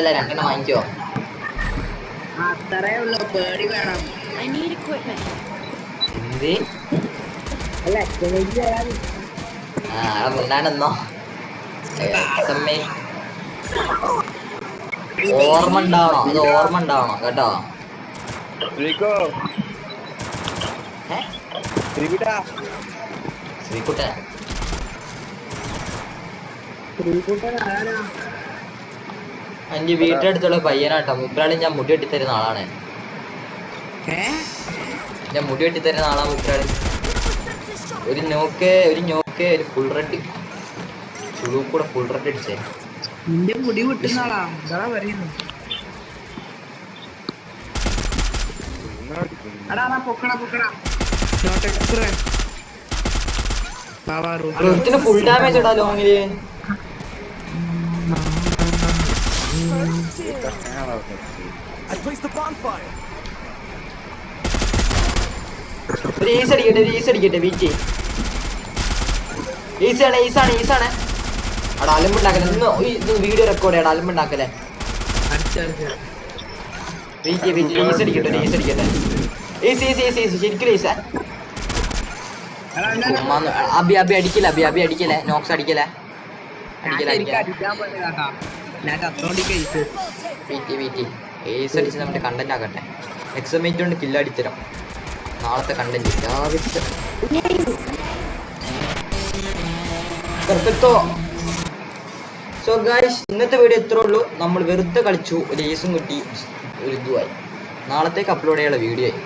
രണ്ടെണ്ണം വാങ്ങിക്കോ. അത്രേ ഉള്ളൂ, പേടി വേണം. എന്ത് മുന്നാണെന്നോ ഓർമ്മ ഉണ്ടാവണോ? അത് ഓർമ്മ ഉണ്ടാവണോ കേട്ടോ. ശ്രീകുട്ടൻ എന്റെ വീടിന്റെ അടുത്തുള്ള പയ്യനാട്ടോ. മുബ്രാളി ഞാൻ മുടി വെട്ടിത്തരുന്ന ആളാണ്. ഞാൻ മുടി വെട്ടിത്തരുന്ന ആളാ മുബ്രാളി. ഒരു നോക്ക് ഒരു ഫുൾ റെഡ് ചുളു കൂടെ ഫുൾ റെഡ് അടിച്ചേ. നിന്റെ മുടി വെട്ടുന്ന ആളാ എന്താ പറയുന്നു? ഫുൾ ഡാമേജ് ഇടാ ലോങ്ങില്. ഒരു ഈസ് അടിക്കട്ടെ വീറ്റ്. ഈസാണ് അവിടെ അലമ്പുണ്ടാക്കല്ലേ. ഇത് വീഡിയോ റെക്കോർഡ് ചെയ്യണം. അലമ്പുണ്ടാക്കല്ലേ. ഈസ് അടിക്കട്ടെ. ശരിക്കും ഈസ. അബി അടിക്കല്ലേ. നോക്സ് അടിക്കല്ലേ. ഈസ് അടിച്ച് നമ്മുടെ കണ്ടന്റ് ആക്കട്ടെ. എക്സമേറ്റ് കൊണ്ട് കില്ലടിത്തരാം. നാളത്തെ കണ്ടന്റ് പെർഫെക്റ്റോ. സോ ഗൈസ്, ഇന്നത്തെ വീഡിയോ ഇത്രേ ഉള്ളൂ. നമ്മൾ വെറുതെ കളിച്ചു, ഒരു ഏസും കിട്ടി, ഒരു ഇതുമായി. നാളത്തേക്ക് അപ്ലോഡ് ചെയ്യാനുള്ള വീഡിയോ ആയി.